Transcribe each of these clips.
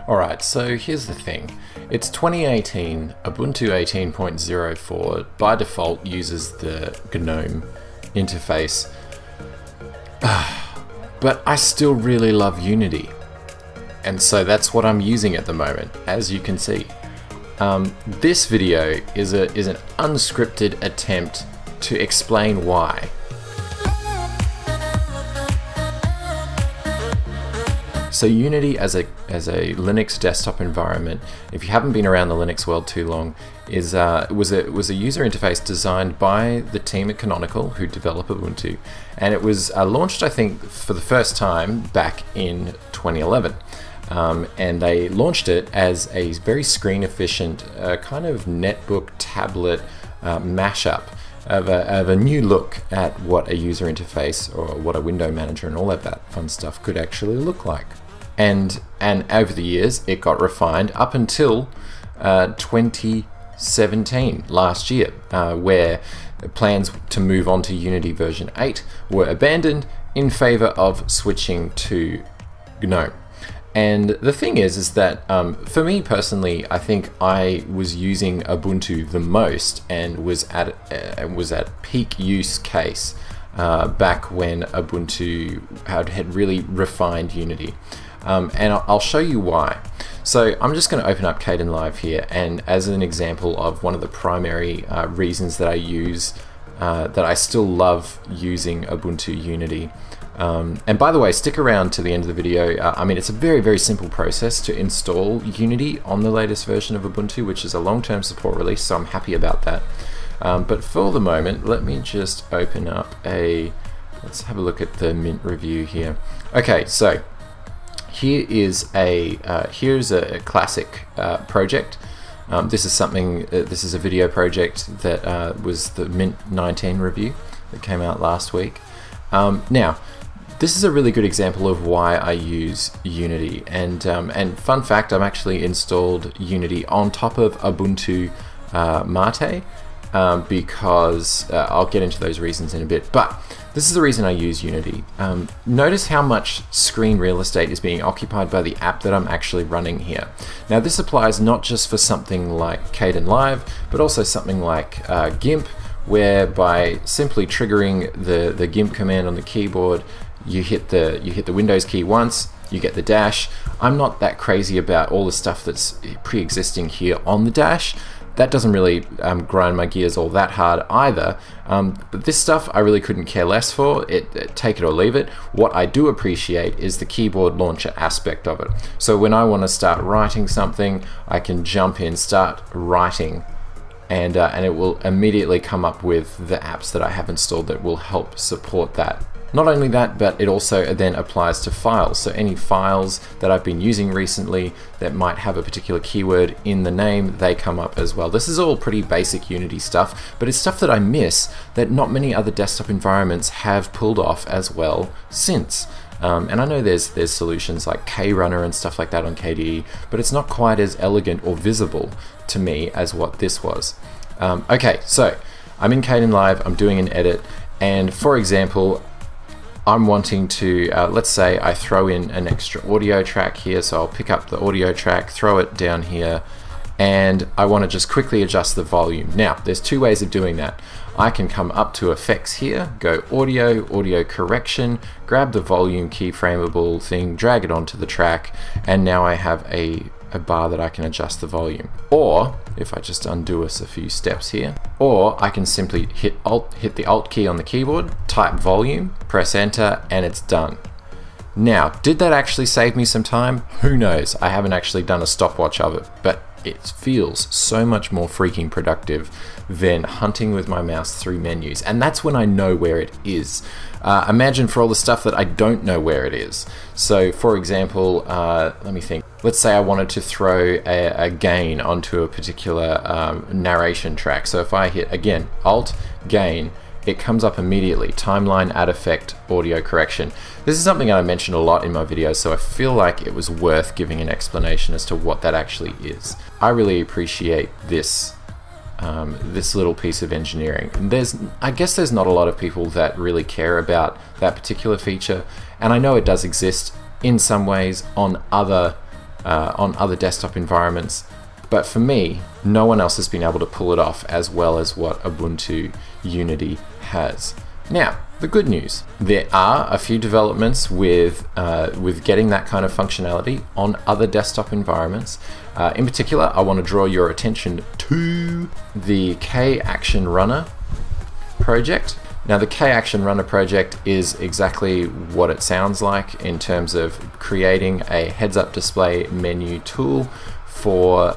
Alright, so here's the thing. It's 2018, Ubuntu 18.04 by default uses the GNOME interface, but I still really love Unity, and so that's what I'm using at the moment, as you can see. This video is an unscripted attempt to explain why. So Unity as a Linux desktop environment, if you haven't been around the Linux world too long, was a user interface designed by the team at Canonical who develop Ubuntu, and it was launched, I think, for the first time back in 2011. And they launched it as a very screen efficient kind of netbook tablet mashup of a new look at what a user interface or what a window manager and all of that fun stuff could actually look like. And over the years it got refined up until 2017, last year, where plans to move on to Unity version 8 were abandoned in favor of switching to GNOME. And the thing is that for me personally, I think I was using Ubuntu the most and was at peak use case back when Ubuntu had really refined Unity. And I'll show you why. So I'm just going to open up Kdenlive here, and as an example of one of the primary reasons that I use, that I still love using Ubuntu Unity. And by the way, stick around to the end of the video. I mean, it's a very, very simple process to install Unity on the latest version of Ubuntu, which is a long-term support release, so I'm happy about that. But for the moment, let me just open up let's have a look at the Mint review here. Okay, so here's a classic project. This is a video project that was the Mint 19 review that came out last week. Now, this is a really good example of why I use Unity, and fun fact, I've actually installed Unity on top of Ubuntu Mate, because I'll get into those reasons in a bit, but this is the reason I use Unity. Notice how much screen real estate is being occupied by the app that I'm actually running here. Now this applies not just for something like Kdenlive, but also something like GIMP, where by simply triggering the GIMP command on the keyboard, you hit the Windows key once, you get the dash. I'm not that crazy about all the stuff that's pre-existing here on the dash. That doesn't really grind my gears all that hard either, but this stuff I really couldn't care less for. Take it or leave it. What I do appreciate is the keyboard launcher aspect of it. So when I want to start writing something, I can jump in, start writing, and it will immediately come up with the apps that I have installed that will help support that. Not only that, but it also then applies to files. So any files that I've been using recently that might have a particular keyword in the name, they come up as well. This is all pretty basic Unity stuff, but it's stuff that I miss that not many other desktop environments have pulled off as well since. And I know there's solutions like KRunner and stuff like that on KDE, but it's not quite as elegant or visible to me as what this was. Okay, so I'm in Kdenlive, I'm doing an edit, and for example, I'm wanting to, let's say I throw in an extra audio track here, so I'll pick up the audio track, throw it down here, and I want to just quickly adjust the volume. Now, there's two ways of doing that. I can come up to effects here, go audio correction, grab the volume keyframeable thing, drag it onto the track, and now I have a bar that I can adjust the volume. Or if I just undo us a few steps here, or I can simply hit the Alt key on the keyboard, type volume, press enter, and it's done. Now, did that actually save me some time? Who knows? I haven't actually done a stopwatch of it, but it feels so much more freaking productive than hunting with my mouse through menus, and that's when I know where it is. Imagine for all the stuff that I don't know where it is. So for example, let me think. Let's say I wanted to throw a gain onto a particular narration track. So if I hit, again, Alt, gain, it comes up immediately, timeline, add effect, audio correction. This is something I mentioned a lot in my videos, so I feel like it was worth giving an explanation as to what that actually is. I really appreciate this this little piece of engineering. I guess there's not a lot of people that really care about that particular feature, and I know it does exist in some ways on other on other desktop environments, but for me, no one else has been able to pull it off as well as what Ubuntu Unity has. Now, the good news, there are a few developments with getting that kind of functionality on other desktop environments. In particular, I want to draw your attention to the K-Action Runner project. Now, the K-Action Runner project is exactly what it sounds like in terms of creating a heads-up display menu tool for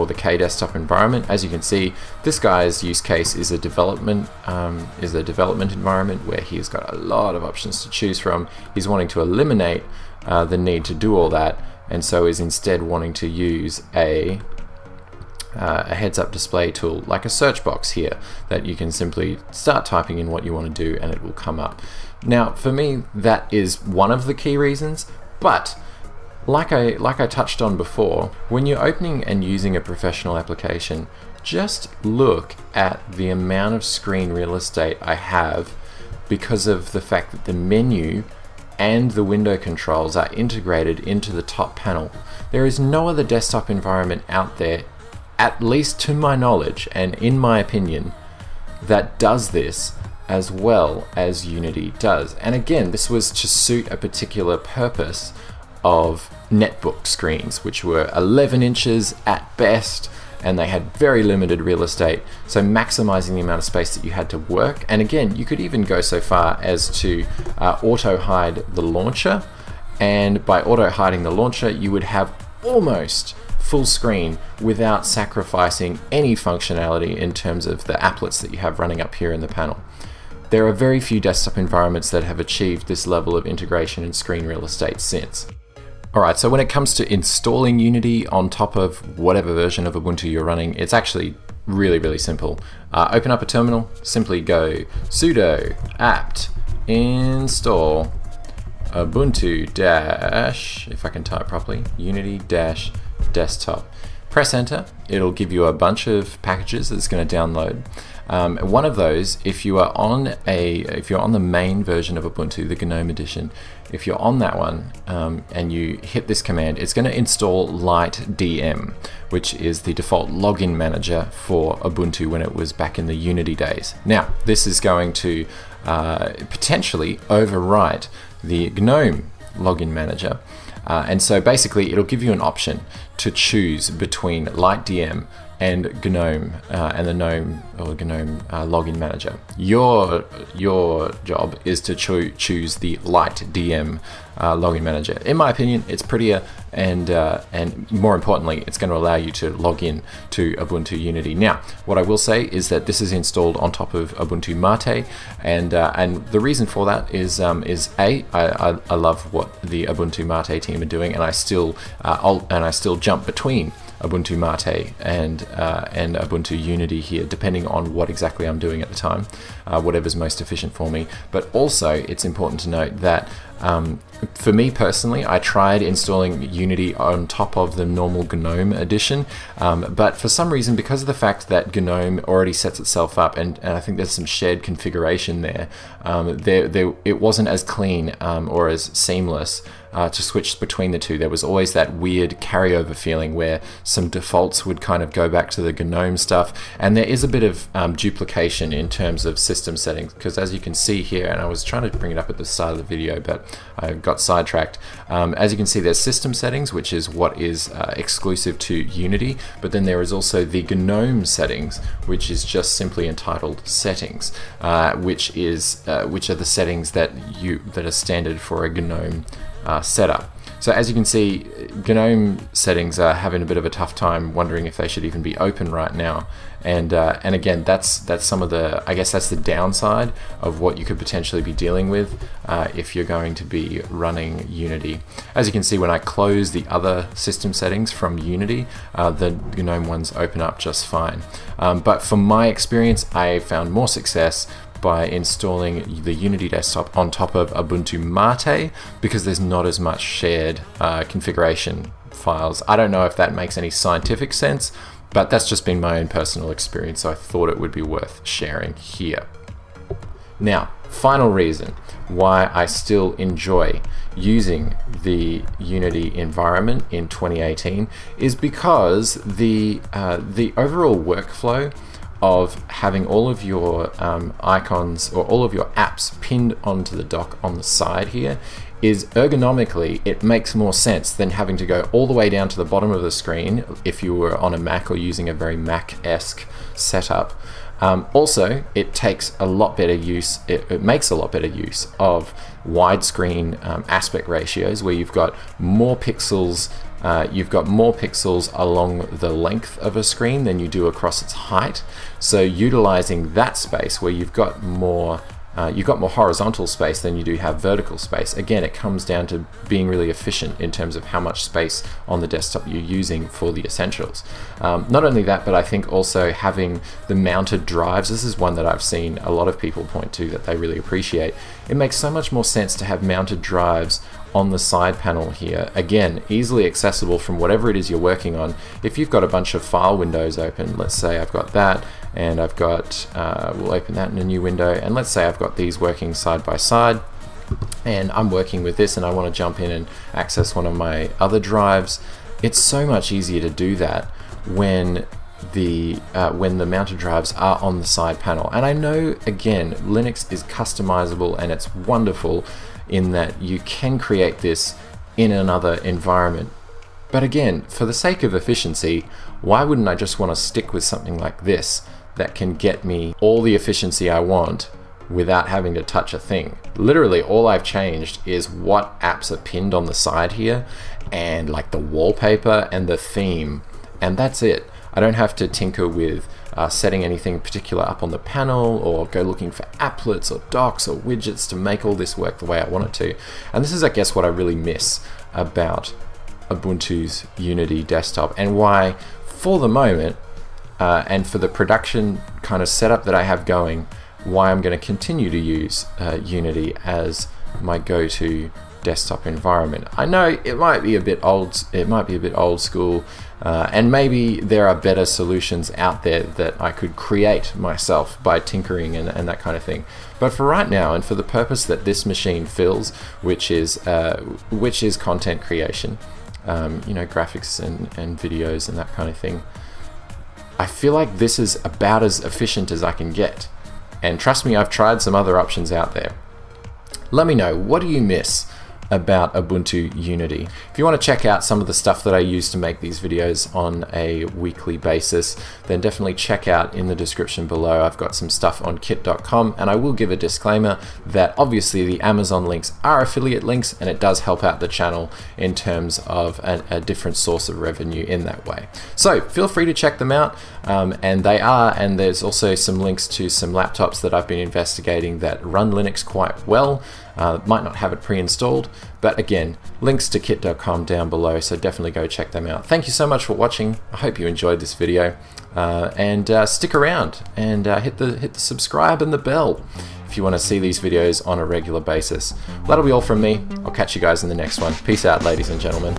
the K desktop environment. As you can see, this guy's use case is a development environment where he's got a lot of options to choose from. He's wanting to eliminate the need to do all that, and so is instead wanting to use a heads-up display tool like a search box here that you can simply start typing in what you want to do and it will come up. Now, for me, that is one of the key reasons, but like I touched on before, when you're opening and using a professional application, just look at the amount of screen real estate I have because of the fact that the menu and the window controls are integrated into the top panel. There is no other desktop environment out there, at least to my knowledge and in my opinion, that does this as well as Unity does. And again, this was to suit a particular purpose of netbook screens, which were 11 inches at best, and they had very limited real estate, so maximizing the amount of space that you had to work. And again, you could even go so far as to auto hide the launcher, and by auto hiding the launcher you would have almost full screen without sacrificing any functionality in terms of the applets that you have running up here in the panel. There are very few desktop environments that have achieved this level of integration in screen real estate since. Alright, so when it comes to installing Unity on top of whatever version of Ubuntu you're running, it's actually really simple. Open up a terminal, simply go sudo apt install Ubuntu dash, if I can type properly, Unity dash desktop. Press enter, it'll give you a bunch of packages that it's going to download. One of those, if you're on the main version of Ubuntu, the GNOME edition, if you're on that one and you hit this command, it's going to install LightDM, which is the default login manager for Ubuntu when it was back in the Unity days. Now, this is going to potentially overwrite the GNOME login manager. And so basically it'll give you an option to choose between LightDM and GNOME and the GNOME login manager. Your job is to choose the LightDM login manager. In my opinion, it's prettier, and more importantly, it's going to allow you to log in to Ubuntu Unity. Now, what I will say is that this is installed on top of Ubuntu Mate, and the reason for that is I love what the Ubuntu Mate team are doing, and I still jump between Ubuntu Mate and Ubuntu Unity here, depending on what exactly I'm doing at the time, whatever's most efficient for me. But also, it's important to note that for me personally, I tried installing Unity on top of the normal GNOME edition, but for some reason, because of the fact that GNOME already sets itself up, and I think there's some shared configuration there, it wasn't as clean or as seamless to switch between the two. There was always that weird carryover feeling where some defaults would kind of go back to the GNOME stuff, and there is a bit of duplication in terms of system settings, because as you can see here, and I was trying to bring it up at the start of the video, but I got sidetracked. As you can see, there's system settings, which is what is exclusive to Unity, but then there is also the GNOME settings, which is just simply entitled settings, which are the settings that are standard for a GNOME setup. So as you can see, GNOME settings are having a bit of a tough time, wondering if they should even be open right now. And again, that's some of the, I guess that's the downside of what you could potentially be dealing with if you're going to be running Unity. As you can see, when I close the other system settings from Unity, the GNOME ones open up just fine. But from my experience, I found more success by installing the Unity desktop on top of Ubuntu Mate, because there's not as much shared configuration files. I don't know if that makes any scientific sense, but that's just been my own personal experience, so I thought it would be worth sharing here. Now, final reason why I still enjoy using the Unity environment in 2018 is because the overall workflow of having all of your icons or all of your apps pinned onto the dock on the side here is ergonomically, it makes more sense than having to go all the way down to the bottom of the screen if you were on a Mac or using a very Mac-esque setup. Also, it takes a lot better use, it makes a lot better use of widescreen aspect ratios where you've got more pixels along the length of a screen than you do across its height. So utilizing that space where you've got more horizontal space than you do have vertical space. Again, it comes down to being really efficient in terms of how much space on the desktop you're using for the essentials. Not only that, but I think also having the mounted drives, this is one that I've seen a lot of people point to that they really appreciate. It makes so much more sense to have mounted drives on the side panel here. Again, easily accessible from whatever it is you're working on. If you've got a bunch of file windows open, let's say I've got that, and I've got, we'll open that in a new window, and let's say I've got these working side by side, and I'm working with this and I want to jump in and access one of my other drives. It's so much easier to do that when the mounted drives are on the side panel. And I know, again, Linux is customizable and it's wonderful in that you can create this in another environment. But again, for the sake of efficiency, why wouldn't I just want to stick with something like this that can get me all the efficiency I want without having to touch a thing? Literally all I've changed is what apps are pinned on the side here and like the wallpaper and the theme, and that's it. I don't have to tinker with setting anything particular up on the panel or go looking for applets or docks or widgets to make all this work the way I want it to. And this is, I guess, what I really miss about Ubuntu's Unity desktop, and why for the moment and for the production kind of setup that I have going, why I'm going to continue to use Unity as my go-to desktop environment. I know it might be a bit old school, and maybe there are better solutions out there that I could create myself by tinkering and that kind of thing. But for right now, and for the purpose that this machine fills, which is content creation, you know, graphics and videos and that kind of thing, I feel like this is about as efficient as I can get. And trust me, I've tried some other options out there. Let me know, what do you miss about Ubuntu Unity? If you want to check out some of the stuff that I use to make these videos on a weekly basis, then definitely check out in the description below. I've got some stuff on kit.com, and I will give a disclaimer that obviously the Amazon links are affiliate links, and it does help out the channel in terms of a different source of revenue in that way. So feel free to check them out, and there's also some links to some laptops that I've been investigating that run Linux quite well. Might not have it pre-installed, but again, links to kit.com down below, so definitely go check them out. Thank you so much for watching. I hope you enjoyed this video, and stick around and hit the subscribe and the bell if you want to see these videos on a regular basis. That'll be all from me. I'll catch you guys in the next one. Peace out, ladies and gentlemen.